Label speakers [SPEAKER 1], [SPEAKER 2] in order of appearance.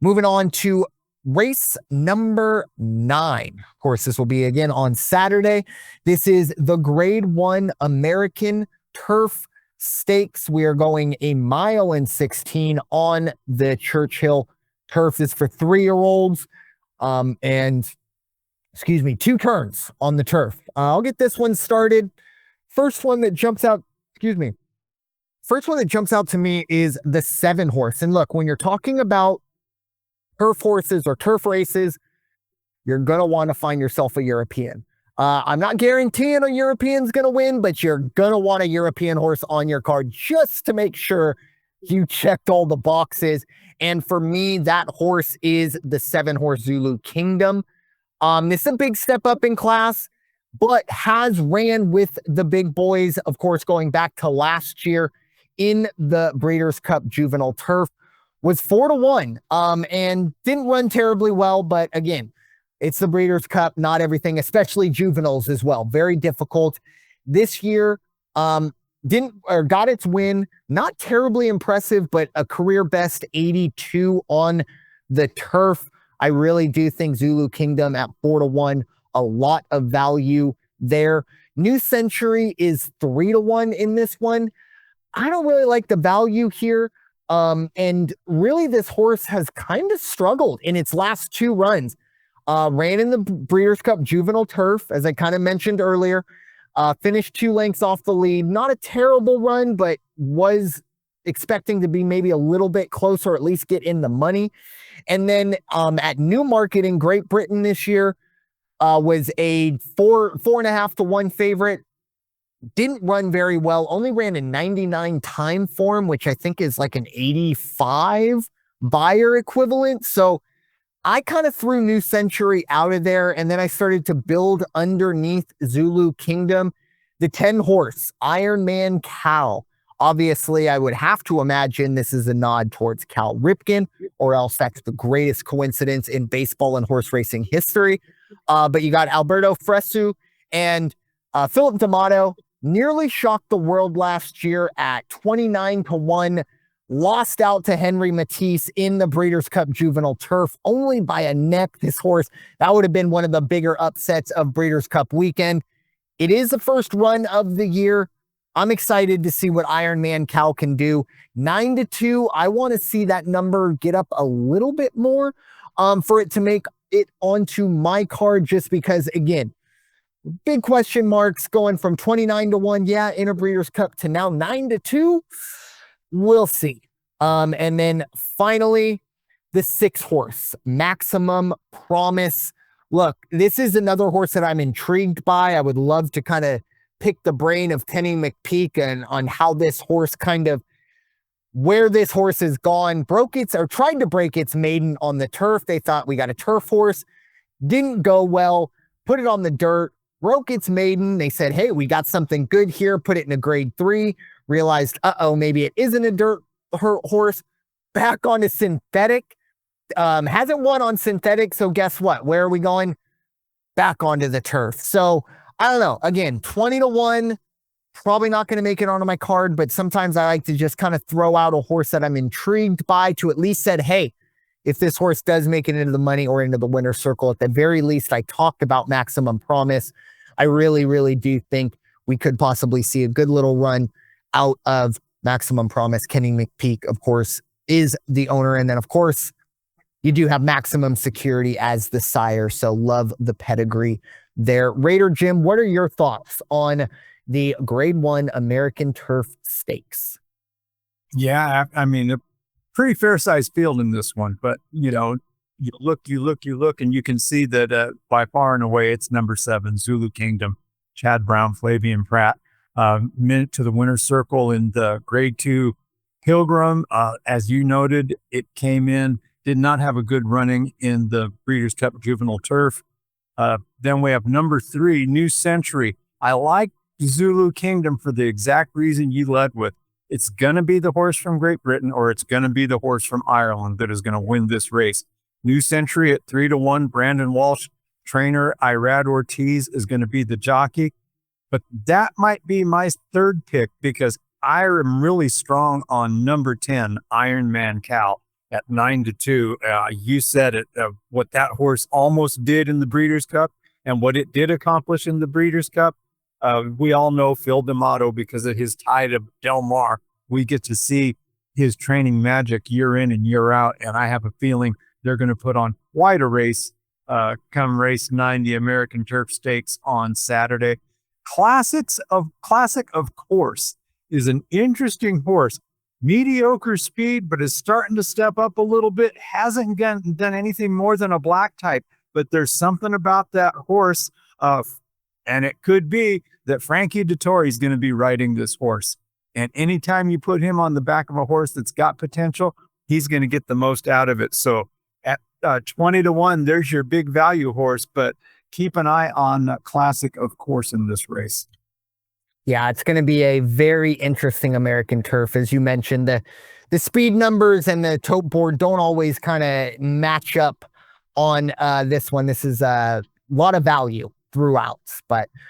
[SPEAKER 1] Moving on to race number 9. Of course, this will be again on Saturday. This is the Grade 1 American Turf Stakes. We are going a mile and 16 on the Churchill Turf. This is for 3-year-olds. And 2 turns on the turf. I'll get this one started. First one that jumps out to me is the 7 horse. And look, when you're talking about turf horses or turf races, you're going to want to find yourself a European. I'm not guaranteeing a European's going to win, but you're going to want a European horse on your card just to make sure you checked all the boxes. And for me, that horse is the 7 horse Zulu Kingdom. This is a big step up in class, but has ran with the big boys, of course, going back to last year in the Breeders Cup Juvenile Turf, was 4-1, and didn't run terribly well. But again, it's the Breeders Cup, not everything, especially juveniles as well. Very difficult. This year, got its win, not terribly impressive, but a career best 82 on the turf. I really do think Zulu Kingdom at 4-1, a lot of value there. New Century is 3-1 in this one. I don't really like the value here. And really this horse has kind of struggled in its last 2 runs. Ran in the Breeders' Cup Juvenile Turf, as I kind of mentioned earlier. Finished 2 lengths off the lead. Not a terrible run, but was expecting to be maybe a little bit closer, or at least get in the money. And then at Newmarket in Great Britain this year, was a 4.5 to 1 favorite. Didn't run very well. Only ran a 99 time form, which I think is like an 85 buyer equivalent. So I kind of threw New Century out of there, and then I started to build underneath Zulu Kingdom. The 10 horse Iron Man Cal. Obviously, I would have to imagine this is a nod towards Cal Ripken, or else that's the greatest coincidence in baseball and horse racing history. But you got Alberto Fresu and Philip D'Amato. Nearly shocked the world last year at 29 to 1. Lost out to Henry Matisse in the Breeders' Cup Juvenile Turf, only by a neck. This horse, that would have been one of the bigger upsets of Breeders' Cup weekend. It is the first run of the year. I'm excited to see what Iron Man Cal can do. 9 to 2. I want to see that number get up a little bit more for it to make it onto my card, just because, again, big question marks going from 29 to 1, in a Breeders' Cup, to now 9 to 2. We'll see. And then finally, the 6 horse Maximum Promise. Look, this is another horse that I'm intrigued by. I would love to kind of pick the brain of Kenny McPeak and on how this horse where this horse has gone. Tried to break its maiden on the turf. They thought, we got a turf horse. Didn't go well. Put it on the dirt. Broke its maiden. They said, hey, we got something good here. Put it in a grade 3. Realized, maybe it isn't a dirt horse. Back onto synthetic. Hasn't won on synthetic. So guess what? Where are we going? Back onto the turf. So I don't know. Again, 20 to 1. Probably not going to make it onto my card, but sometimes I like to just kind of throw out a horse that I'm intrigued by, to at least said, hey, if this horse does make it into the money or into the winner's circle, at the very least, I talked about Maximum Promise. I really, really do think we could possibly see a good little run out of Maximum Promise. Kenny McPeak, of course, is the owner. And then, of course, you do have Maximum Security as the sire. So love the pedigree there. Raider Jim, what are your thoughts on the Grade 1 American Turf Stakes?
[SPEAKER 2] Yeah, I mean, a pretty fair-sized field in this one, but, you look, and you can see that by far and away, it's number 7, Zulu Kingdom, Chad Brown, Flavien Prat, mint to the winner's circle in the Grade 2 Pilgrim. As you noted, it came in, did not have a good running in the Breeders' Cup Juvenile Turf. Then we have number 3, New Century. I like Zulu Kingdom for the exact reason you led with. It's going to be the horse from Great Britain, or it's going to be the horse from Ireland that is going to win this race. New Century at 3 to 1. Brandon Walsh, trainer. Irad Ortiz is going to be the jockey. But that might be my 3rd pick, because I am really strong on number 10, Iron Man Cal. at 9-2. You said it, what that horse almost did in the Breeders' Cup and what it did accomplish in the Breeders' Cup. We all know Phil D'Amato because of his tie to Del Mar. We get to see his training magic year in and year out, and I have a feeling they're going to put on quite a race come race 9, the American Turf Stakes on Saturday. Classic of Course is an interesting horse. Mediocre speed, but is starting to step up a little bit. Hasn't done anything more than a black type, but there's something about that horse, and it could be that Frankie Dettori is going to be riding this horse. And anytime you put him on the back of a horse that's got potential, he's going to get the most out of it. So at 20-1, there's your big value horse, but keep an eye on Classic of Course in this race.
[SPEAKER 1] Yeah, it's going to be a very interesting American Turf. As you mentioned, the speed numbers and the tote board don't always kind of match up on this one. This is a lot of value throughout, but